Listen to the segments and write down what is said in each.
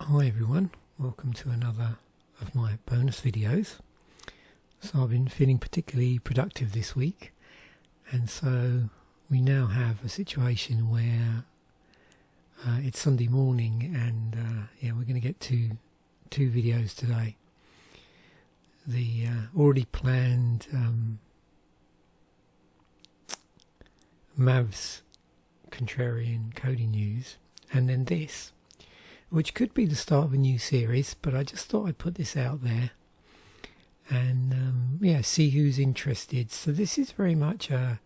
Hi everyone, welcome to another of my bonus videos. So I've been feeling particularly productive this week, and so we now have a situation where it's Sunday morning, and we're going to get two videos today. The already planned Mavs Contrarian Coding News, and then this, which could be the start of a new series, but I just thought I'd put this out there and see who's interested. So this is very much a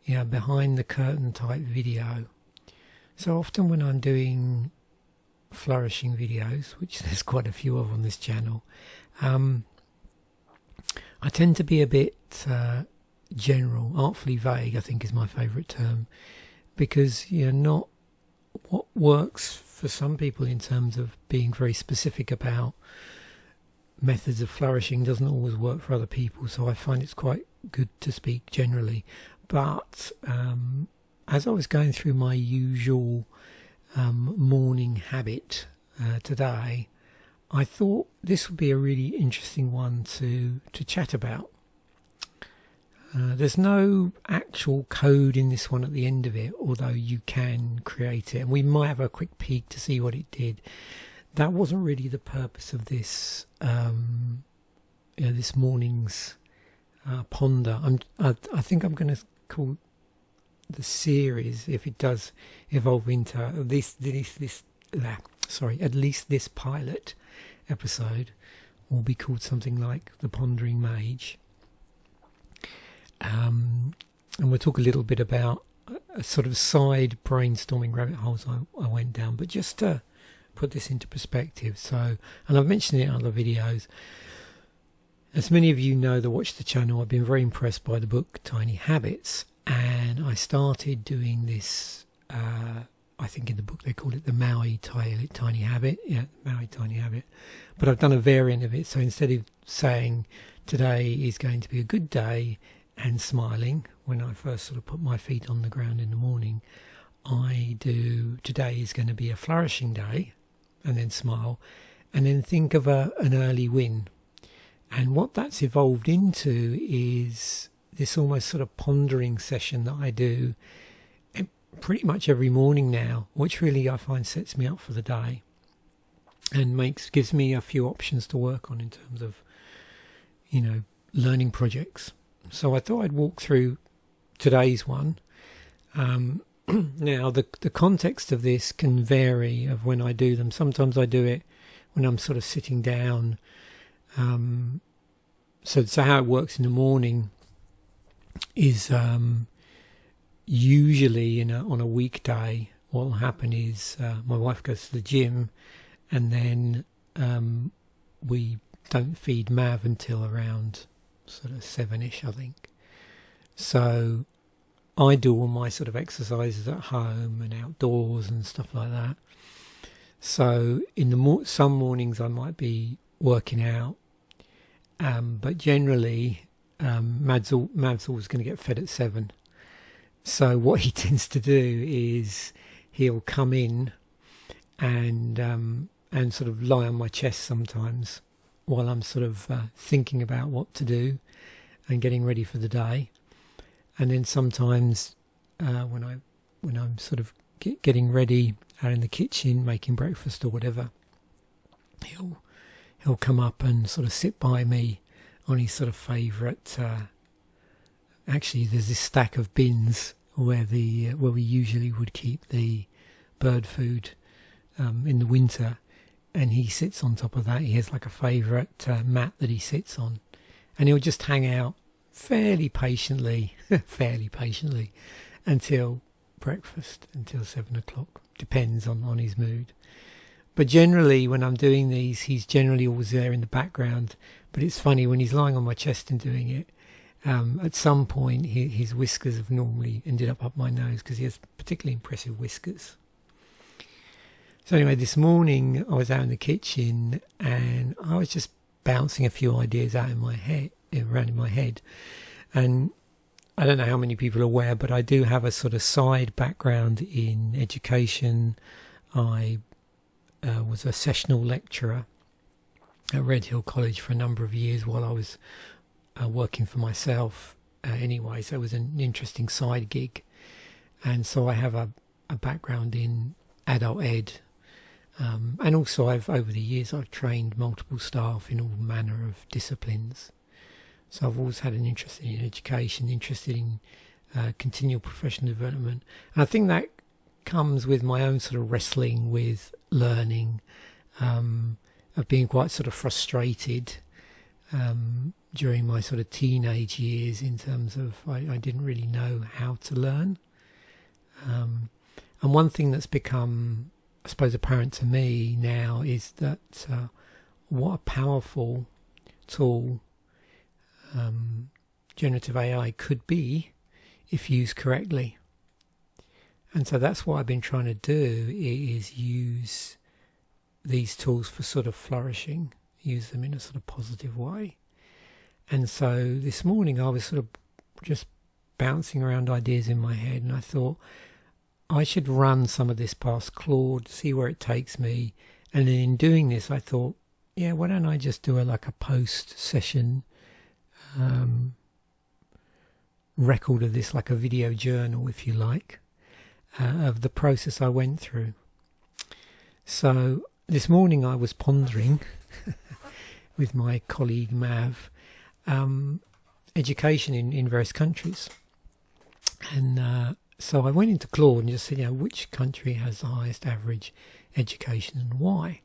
behind the curtain type video. So often when I'm doing flourishing videos, which there's quite a few of on this channel, I tend to be a bit general, artfully vague, I think is my favourite term, because not what works for some people in terms of being very specific about methods of flourishing doesn't always work for other people. So I find it's quite good to speak generally. But as I was going through my usual morning habit today, I thought this would be a really interesting one to chat about. There's no actual code in this one at the end of it, although you can create it, and we might have a quick peek to see what it did. That wasn't really the purpose of this this morning's ponder. I think I'm going to call the series, if it does evolve into at least this pilot episode, will be called something like the Pondering Mage. And we'll talk a little bit about a sort of side brainstorming rabbit holes I went down, but just to put this into perspective. So, and I've mentioned it in other videos, as many of you know that watch the channel, I've been very impressed by the book Tiny Habits, and I started doing this, I think in the book they call it the Maui Tiny Habit, Maui Tiny Habit, but I've done a variant of it. So instead of saying today is going to be a good day and smiling when I first sort of put my feet on the ground in the morning, I do today is going to be a flourishing day, and then smile, and then think of an early win. And what that's evolved into is this almost sort of pondering session that I do pretty much every morning now, which really I find sets me up for the day and gives me a few options to work on in terms of learning projects. So I thought I'd walk through today's one. Now, the context of this can vary of when I do them. Sometimes I do it when I'm sort of sitting down. So how it works in the morning is usually on a weekday, what will happen is my wife goes to the gym, and then we don't feed Mav until around sort of 7ish, I think. So I do all my sort of exercises at home and outdoors and stuff like that. So in the some mornings I might be working out, but generally Mav's always going to get fed at 7. So what he tends to do is he'll come in and sort of lie on my chest sometimes while I'm sort of thinking about what to do and getting ready for the day. And then sometimes when I'm sort of getting ready out in the kitchen, making breakfast or whatever, he'll come up and sort of sit by me on his sort of favourite. Actually, there's this stack of bins where we usually would keep the bird food in the winter, and he sits on top of that. He has like a favourite mat that he sits on, and he'll just hang out fairly patiently until breakfast, until 7 o'clock. Depends on his mood. But generally, when I'm doing these, he's generally always there in the background. But it's funny, when he's lying on my chest and doing it, at some point his whiskers have normally ended up my nose, because he has particularly impressive whiskers. So anyway, this morning I was out in the kitchen and I was just bouncing a few ideas around in my head. And I don't know how many people are aware, but I do have a sort of side background in education. I was a sessional lecturer at Red Hill College for a number of years while I was working for myself anyway, so it was an interesting side gig. And so I have a background in adult ed, and also over the years I've trained multiple staff in all manner of disciplines. So I've always had an interest in education, interested in continual professional development. And I think that comes with my own sort of wrestling with learning, of being quite sort of frustrated during my sort of teenage years in terms of I didn't really know how to learn. And one thing that's become, I suppose, apparent to me now is that what a powerful tool generative AI could be if used correctly. And so that's what I've been trying to do, is use these tools for sort of flourishing, use them in a sort of positive way. And so this morning I was sort of just bouncing around ideas in my head, and I thought I should run some of this past Claude, see where it takes me. And then in doing this I thought, yeah, why don't I just do a post-session record of this, like a video journal, if you like, of the process I went through. So this morning I was pondering with my colleague Mav, education in various countries. And so I went into Claude and just said, which country has the highest average education and why?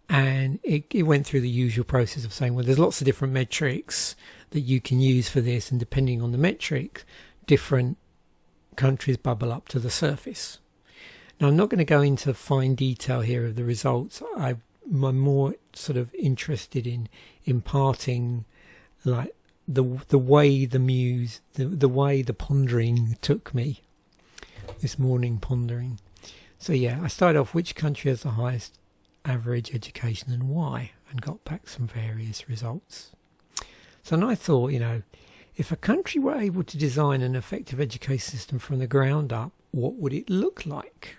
And it went through the usual process of saying, well, there's lots of different metrics that you can use for this, and depending on the metric, different countries bubble up to the surface. Now, I'm not going to go into fine detail here of the results. I'm more sort of interested in imparting like the way the way the pondering took me this morning, pondering. So yeah, I started off, which country has the highest average education and why, and got back some various results. So then I thought, if a country were able to design an effective education system from the ground up, what would it look like?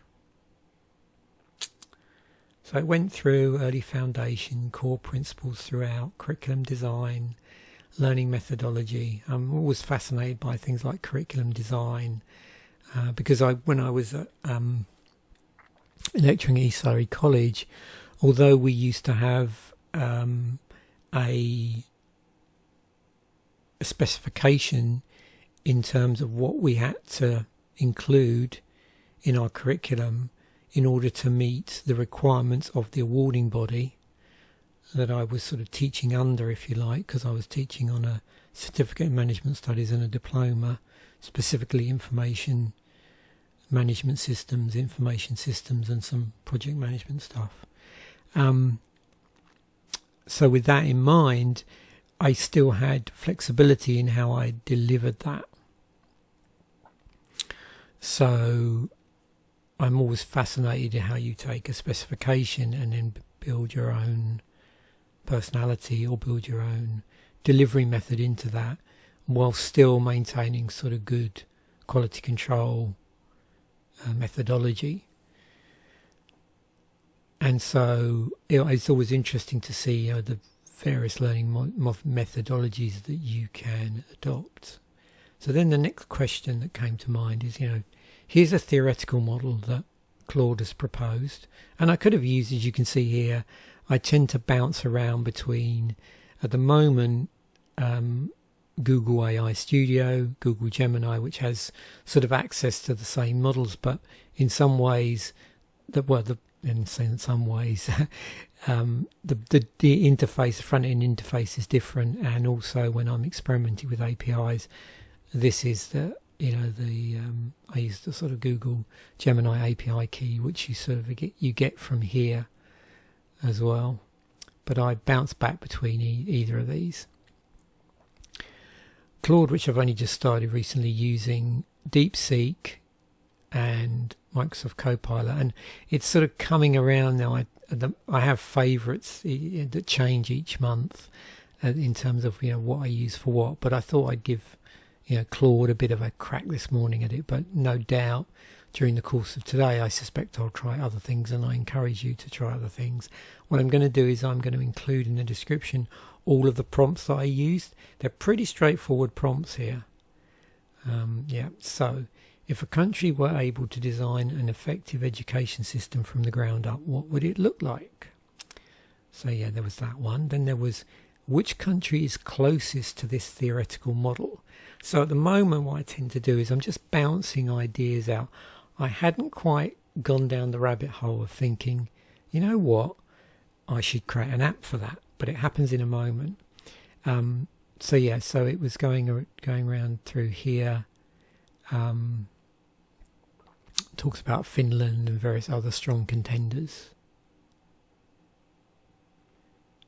So I went through early foundation, core principles throughout, curriculum design, learning methodology. I'm always fascinated by things like curriculum design, because when I was lecturing at East Surrey College, although we used to have a specification in terms of what we had to include in our curriculum in order to meet the requirements of the awarding body that I was sort of teaching under, if you like, because I was teaching on a certificate in management studies and a diploma, specifically information management systems, information systems, and some project management stuff. So with that in mind, I still had flexibility in how I delivered that. So I'm always fascinated in how you take a specification and then build your own personality or build your own delivery method into that, while still maintaining sort of good quality control methodology. And so it's always interesting to see the various learning methodologies that you can adopt. So then the next question that came to mind is, here's a theoretical model that Claude has proposed, and I could have used, as you can see here, I tend to bounce around between, at the moment, Google AI Studio, Google Gemini, which has sort of access to the same models, but in some ways, the interface, the front end interface is different, and also when I'm experimenting with APIs, this is I use the sort of Google Gemini API key, which you sort of get from here as well, but I bounce back between either of these. Claude, which I've only just started recently using, DeepSeek and Microsoft Copilot, and it's sort of coming around now. I have favourites that change each month in terms of what I use for what, but I thought I'd give Claude a bit of a crack this morning at it, but no doubt during the course of today, I suspect I'll try other things, and I encourage you to try other things. What I'm going to do is I'm going to include in the description all of the prompts that I used. They're pretty straightforward prompts here. So if a country were able to design an effective education system from the ground up, what would it look like? So yeah, there was that one. Then there was, which country is closest to this theoretical model? So at the moment, what I tend to do is I'm just bouncing ideas out. I hadn't quite gone down the rabbit hole of thinking, you know what, I should create an app for that, but it happens in a moment. So yeah, so it was going around through here. Talks about Finland and various other strong contenders.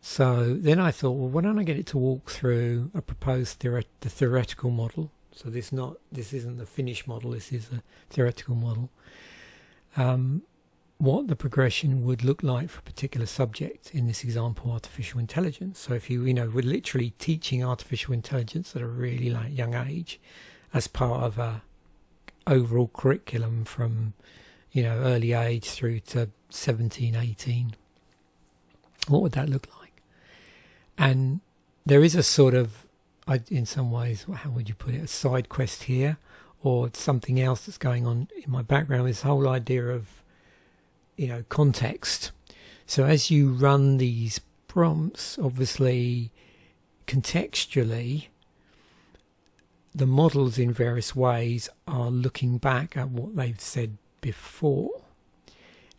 So then I thought, well, why don't I get it to walk through a proposed the theoretical model? So this isn't the finished model. This is a theoretical model. What the progression would look like for a particular subject, in this example, artificial intelligence. So if we're literally teaching artificial intelligence at a really young age as part of a overall curriculum from, early age through to 17, 18. What would that look like? And there is a sort of, in some ways, how would you put it, a side quest here, or something else that's going on in my background, this whole idea of, context. So as you run these prompts, obviously, contextually, the models in various ways are looking back at what they've said before.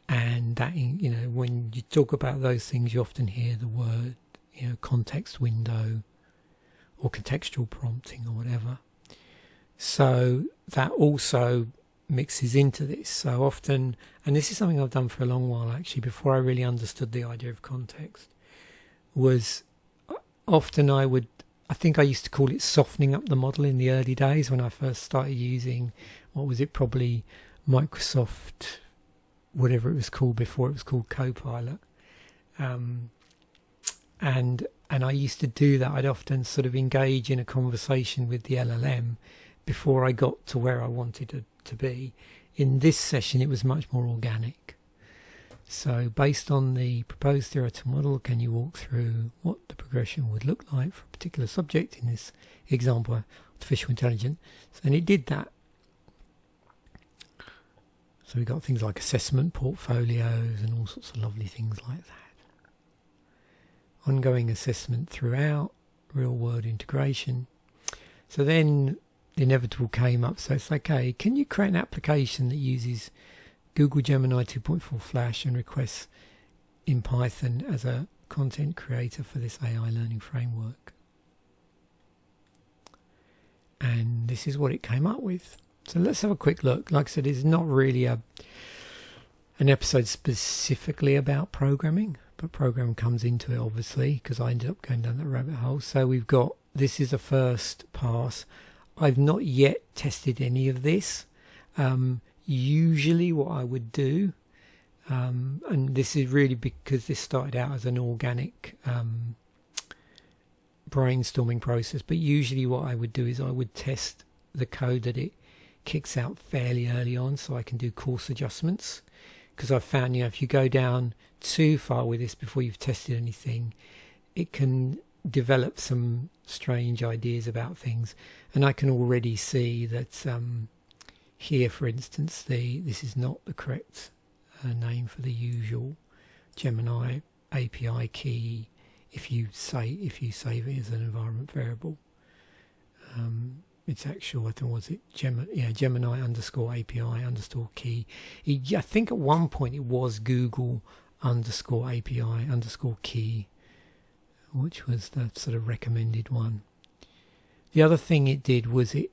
And that, when you talk about those things, you often hear the word, context window or contextual prompting or whatever. So that also mixes into this. So often, and this is something I've done for a long while actually, before I really understood the idea of context, was often I think I used to call it softening up the model in the early days when I first started using, probably Microsoft, whatever it was called before it was called Copilot. And I used to do that. I'd often sort of engage in a conversation with the LLM before I got to where I wanted to be. In this session, it was much more organic. So based on the proposed theoretical model, can you walk through what the progression would look like for a particular subject, in this example, artificial intelligence? And it did that. So we got things like assessment portfolios and all sorts of lovely things like that. Ongoing assessment throughout, real-world integration. So then the inevitable came up. So it's like, okay, can you create an application that uses Google Gemini 2.4 Flash and requests in Python as a content creator for this AI learning framework? And this is what it came up with. So let's have a quick look. Like I said, it's not really an episode specifically about programming, but programming comes into it obviously, because I ended up going down that rabbit hole. So we've got, this is a first pass. I've not yet tested any of this. Usually what I would do, and this is really because this started out as an organic brainstorming process, but usually what I would do is I would test the code that it kicks out fairly early on, so I can do course adjustments, because I've found, if you go down too far with this before you've tested anything, it can develop some strange ideas about things. And I can already see that here, for instance, this is not the correct name for the usual Gemini API key if you save it as an environment variable. It's actual, I think, was it Gemini underscore API underscore key. I think at one point it was Google underscore API underscore key, which was the sort of recommended one. The other thing it did was it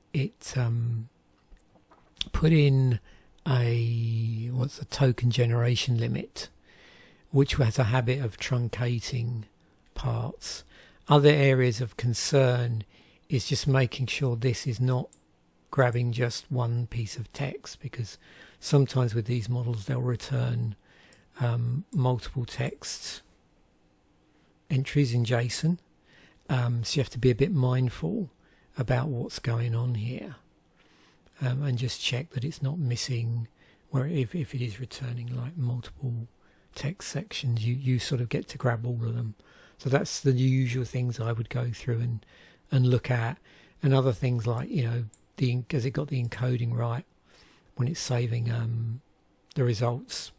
put in a token generation limit, which has a habit of truncating parts. Other areas of concern is just making sure this is not grabbing just one piece of text, because sometimes with these models they'll return multiple text entries in JSON, so you have to be a bit mindful about what's going on here, and just check that it's not missing where if it is returning like multiple text sections, you sort of get to grab all of them. So that's the usual things I would go through and look at, and other things like, you know, has it got the encoding right when it's saving the results.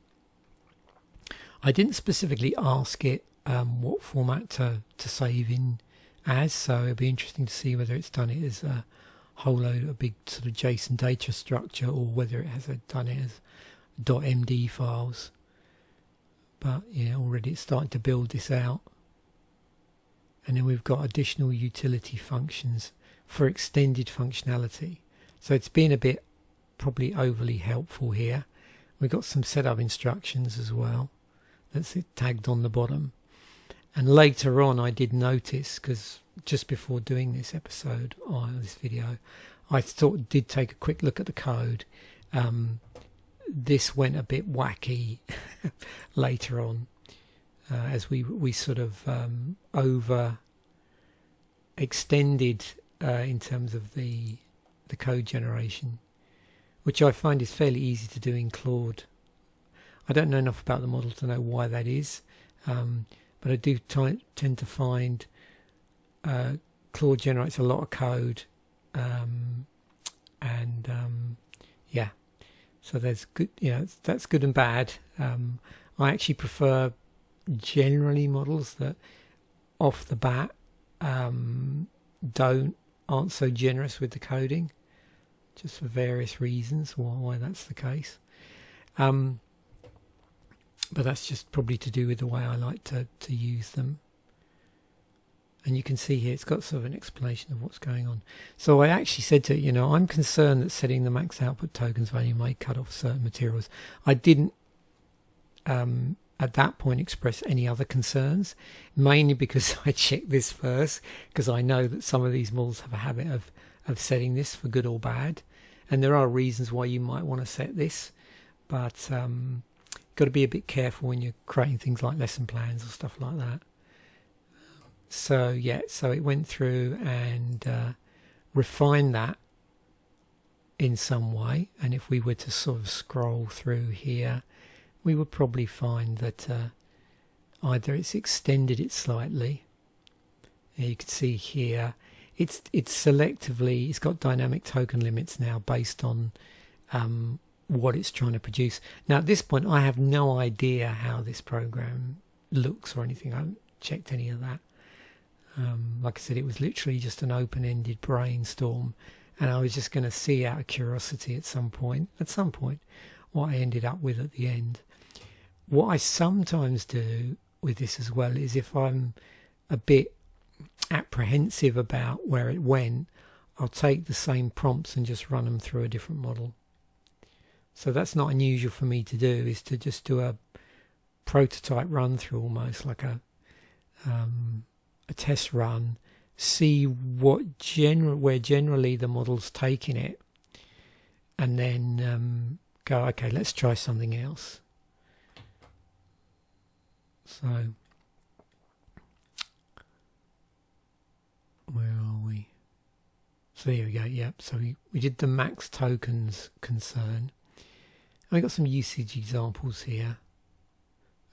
I didn't specifically ask it what format to save in as, so it'll be interesting to see whether it's done it as a whole load, a big sort of JSON data structure, or whether it has done it as .md files. But yeah, already it's starting to build this out. And then we've got additional utility functions for extended functionality. So it's been a bit probably overly helpful here. We've got some setup instructions as well. That's it tagged on the bottom. And later on I did notice, because just before doing this episode, this video, I did take a quick look at the code. This went a bit wacky later on, as we sort of over extended in terms of the code generation, which I find is fairly easy to do in Claude. I don't know enough about the model to know why that is, but I do tend to find Claude generates a lot of code, yeah. So there's good, you know, that's good and bad. I actually prefer generally models that off the bat aren't so generous with the coding, just for various reasons why that's the case. But that's just probably to do with the way I like to use them. And you can see here it's got sort of an explanation of what's going on. So I actually said to it, you know, I'm concerned that setting the max output tokens value may cut off certain materials. I didn't at that point express any other concerns, mainly because I checked this first, because I know that some of these models have a habit of setting this for good or bad, and there are reasons why you might want to set this, but got to be a bit careful when you're creating things like lesson plans or stuff like that. So yeah, so it went through and refined that in some way, and if we were to sort of scroll through here, we would probably find that either it's extended it slightly. You can see here it's selectively, it's got dynamic token limits now based on what it's trying to produce. Now at this point I have no idea how this program looks or anything. I haven't checked any of that. Like I said, it was literally just an open-ended brainstorm, and I was just going to see out of curiosity at some point what I ended up with at the end. What I sometimes do with this as well is, if I'm a bit apprehensive about where it went, I'll take the same prompts and just run them through a different model. So that's not unusual for me to do, is to just do a prototype run through, almost like a test run, see where generally the model's taking it, and then go, okay, let's try something else. So where are we? So here we go. Yep. So we did the max tokens concern, and we got some usage examples here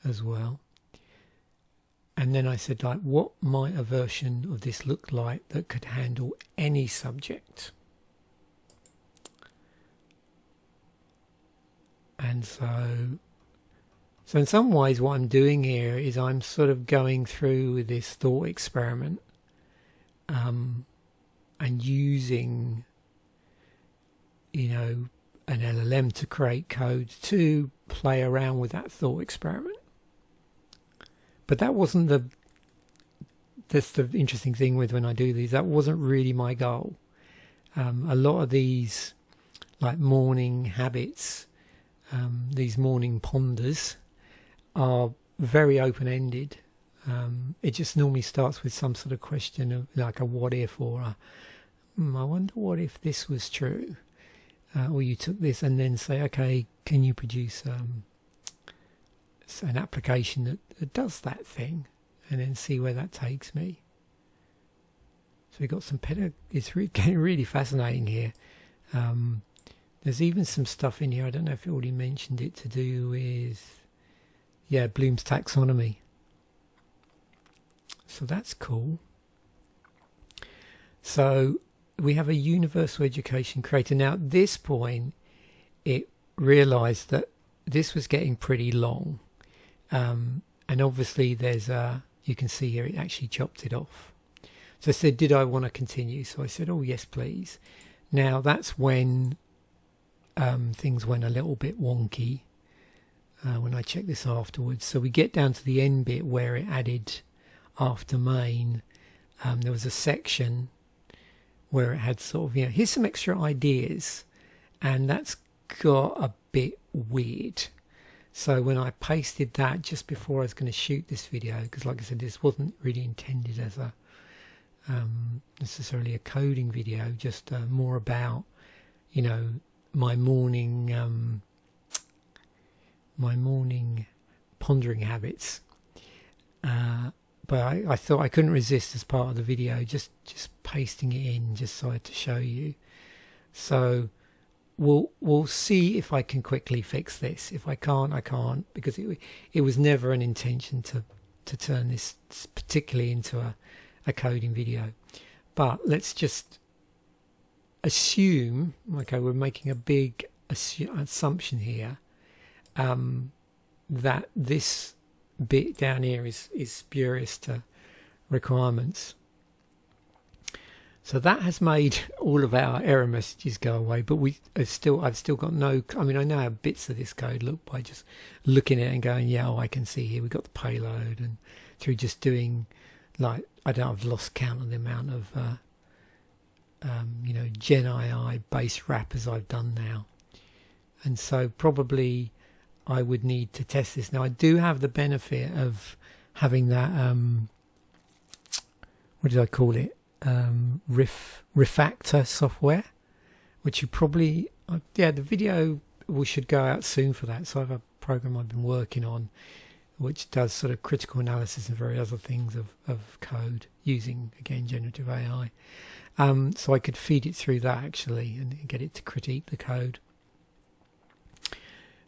as well. And then I said, like, what might a version of this look like that could handle any subject? And so in some ways what I'm doing here is I'm sort of going through with this thought experiment, and using, you know, an LLM to create code to play around with that thought experiment. But that wasn't that's the interesting thing with when I do these, that wasn't really my goal. A lot of these, like morning habits, these morning ponders, are very open-ended. It just normally starts with some sort of question of like a what if, or a, I wonder what if this was true, or you took this and then say, okay, can you produce an application that does that thing, and then see where that takes me. So we've got some it's getting really fascinating here. There's even some stuff in here, I don't know if it already mentioned it, to do with, yeah, Bloom's taxonomy. So that's cool. So we have a universal education creator. Now at this point, it realized that this was getting pretty long. And obviously there's you can see here, it actually chopped it off. So I said, did I want to continue? So I said, oh, yes, please. Now that's when things went a little bit wonky when I checked this afterwards. So we get down to the end bit where it added after main. There was a section where it had sort of, you know, here's some extra ideas, and that's got a bit weird. So when I pasted that just before I was going to shoot this video, because like I said, this wasn't really intended as a necessarily a coding video, just more about, you know, my morning pondering habits. But I thought I couldn't resist as part of the video, just pasting it in just so I had to show you. So we'll see if I can quickly fix this. If I can't, I can't, because it was never an intention to turn this particularly into a coding video. But let's just assume, okay, we're making a big assumption here, that this bit down here is spurious to requirements. So that has made all of our error messages go away, but I've still got no, I mean, I know how bits of this code look by just looking at it and going, yeah, oh, I can see here we've got the payload, and through just doing, like, I've lost count of the amount of you know, Gemini based wrappers I've done now. And so probably I would need to test this. Now I do have the benefit of having that what did I call it, refactor software, which you probably yeah, the video should go out soon for that. So I have a program I've been working on which does sort of critical analysis and various other things of code using, again, generative AI. So I could feed it through that actually and get it to critique the code.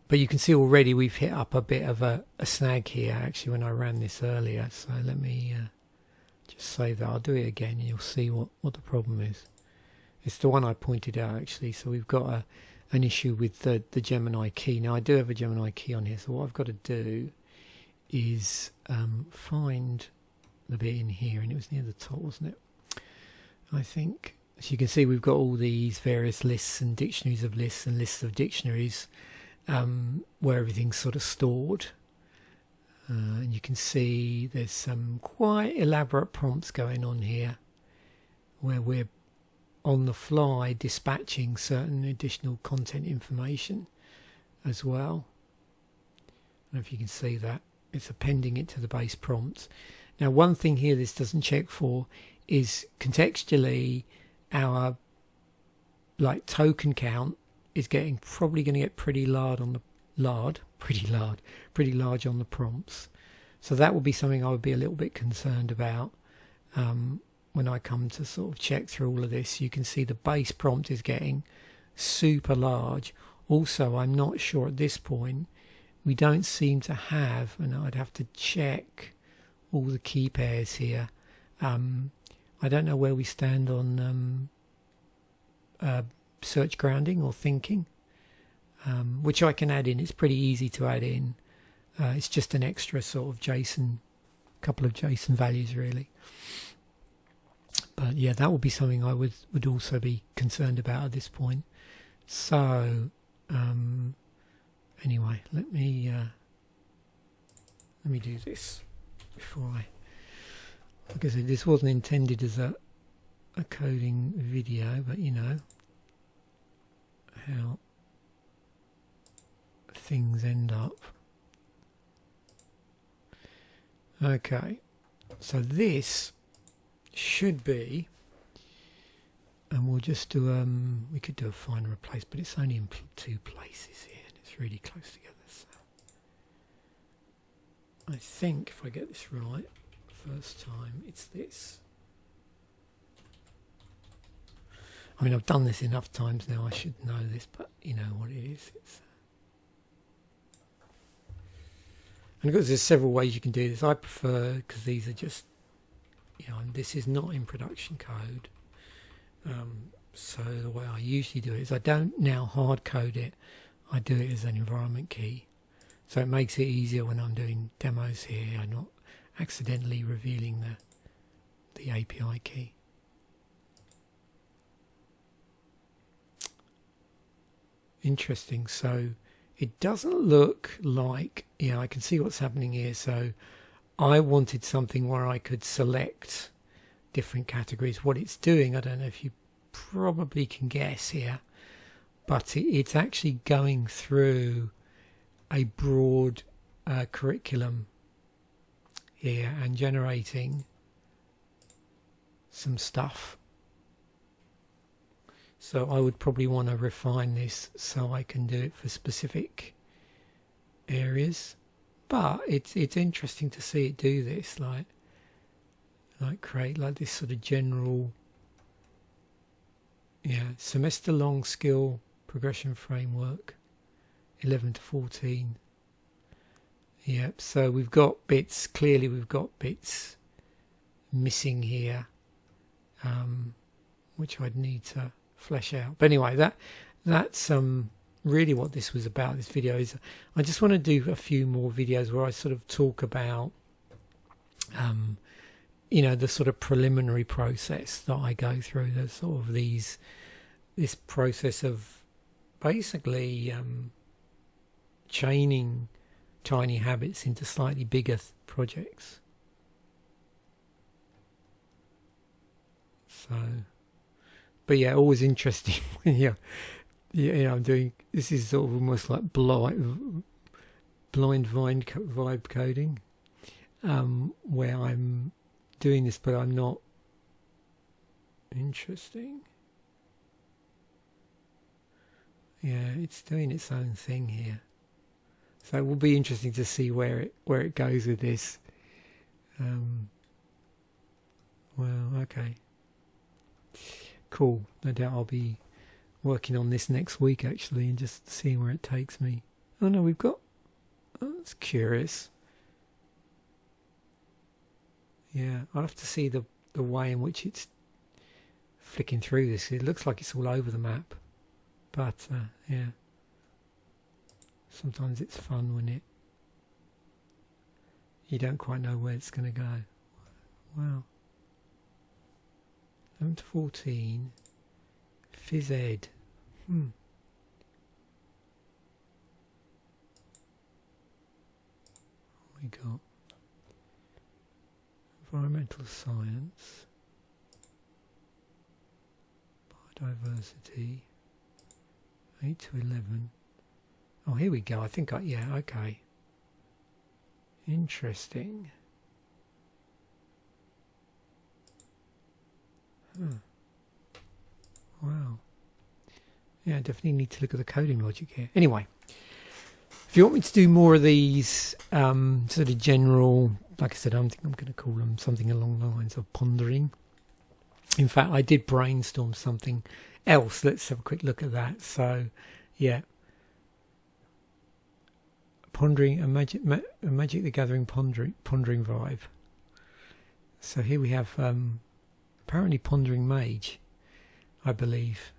But you can see already we've hit up a bit of a snag here actually when I ran this earlier. So let me just save that. I'll do it again and you'll see what the problem is. It's the one I pointed out actually. So we've got an issue with the Gemini key. Now I do have a Gemini key on here. So what I've got to do is find the bit in here, and it was near the top, wasn't it? I think, as you can see, we've got all these various lists and dictionaries of lists and lists of dictionaries where everything's sort of stored. And you can see there's some quite elaborate prompts going on here where we're on the fly dispatching certain additional content information as well. I don't know if you can see that. It's appending it to the base prompt. Now one thing here this doesn't check for is contextually our token count is probably going to get pretty large on the prompts. So that would be something I would be a little bit concerned about when I come to sort of check through all of this. You can see the base prompt is getting super large. Also, I'm not sure at this point, we don't seem to have, and I'd have to check all the key pairs here. I don't know where we stand on search grounding or thinking, which I can add in. It's pretty easy to add in. It's just an extra sort of JSON, couple of JSON values really. But yeah, that would be something I would also be concerned about at this point. So anyway, let me do this before like I said, this wasn't intended as a coding video, but you know how things end up. Okay, so this should be, and we'll just do we could do a find and replace, but it's only in two places here and it's really close together. So I think if I get this right first time, it's this. I mean, I've done this enough times now, I should know this, but you know what it is. And of course there's several ways you can do this. I prefer, because these are just, you know, this is not in production code. So the way I usually do it is I don't now hard code it, I do it as an environment key. So it makes it easier when I'm doing demos here. I'm not accidentally revealing the API key. Interesting. So it doesn't look like, yeah, I can see what's happening here. So I wanted something where I could select different categories. What it's doing, I don't know if you probably can guess here, but it's actually going through a broad curriculum here and generating some stuff. So I would probably want to refine this so I can do it for specific areas. But it's interesting to see it do this, like create like this sort of general, yeah, semester long skill progression framework, 11 to 14. Yep, so we've got bits, clearly we've got bits missing here, which I'd need to flesh out. But anyway, that's really what this was about. This video is, I just want to do a few more videos where I sort of talk about you know, the sort of preliminary process that I go through, the sort of this process of basically chaining tiny habits into slightly bigger projects. So, but yeah, always interesting when you know, I'm doing, this is sort of almost like blind vibe coding, where I'm doing this, but I'm not. Interesting. Yeah, it's doing its own thing here. So it will be interesting to see where it goes with this. Well, okay. Cool. No doubt I'll be working on this next week actually and just seeing where it takes me. Oh no, we've got, oh, that's curious. Yeah, I'll have to see the way in which it's flicking through this. It looks like it's all over the map. But, yeah. Sometimes it's fun when you don't quite know where it's going to go. Wow. 11 to 14. Phys Ed. We got environmental science, biodiversity, 8 to 11. Oh, here we go. I think yeah, okay. Interesting. Wow. Yeah, I definitely need to look at the coding logic here. Anyway, if you want me to do more of these sort of general, like I said, I think I'm going to call them something along the lines of pondering. In fact, I did brainstorm something else. Let's have a quick look at that. So, yeah. Pondering, a Magic the Gathering pondering vibe. So here we have apparently Pondering Mage, I believe.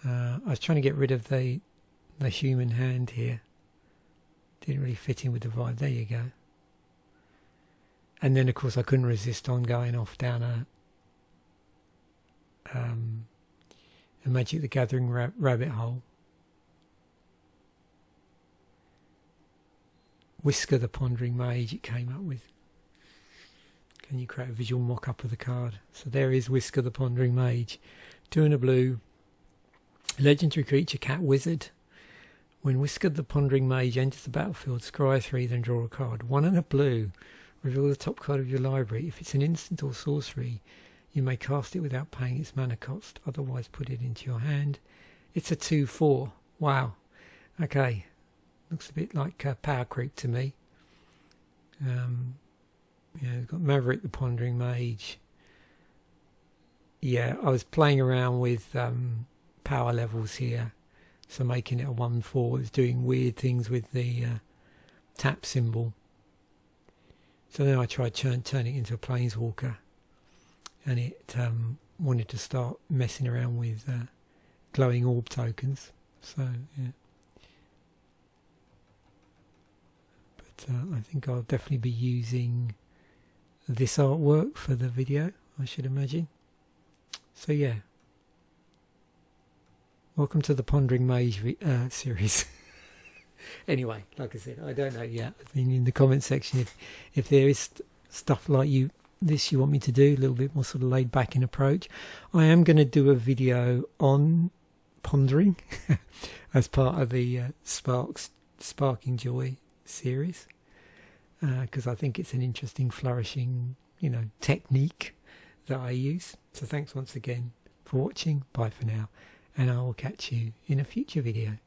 I was trying to get rid of the human hand here. Didn't really fit in with the vibe. There you go. And then of course I couldn't resist on going off down a Magic the Gathering rabbit hole. Whisker the Pondering Mage it came up with. Can you create a visual mock-up of the card? So there is Whisker the Pondering Mage. 2 and a blue. Legendary creature, cat wizard. When Whisker the Pondering Mage enters the battlefield, scry 3, then draw a card. 1 and a blue. Reveal the top card of your library. If it's an instant or sorcery, you may cast it without paying its mana cost. Otherwise, put it into your hand. It's a 2/4. Wow. Okay. Looks a bit like power creep to me. Yeah, we've got Maverick the Pondering Mage. yeah, I was playing around with power levels here, so making it a 1-4 was doing weird things with the tap symbol. So then I tried turning it into a planeswalker, and it wanted to start messing around with glowing orb tokens. So yeah, but I think I'll definitely be using this artwork for the video, I should imagine. So yeah, welcome to the Pondering Mage series. Anyway, like I said, I don't know yet. I think in the comment section, if there is stuff like this you want me to do, a little bit more sort of laid back in approach, I am going to do a video on pondering as part of the Sparking Joy series, because I think it's an interesting, flourishing, technique that I use. So thanks once again for watching. Bye for now, and I will catch you in a future video.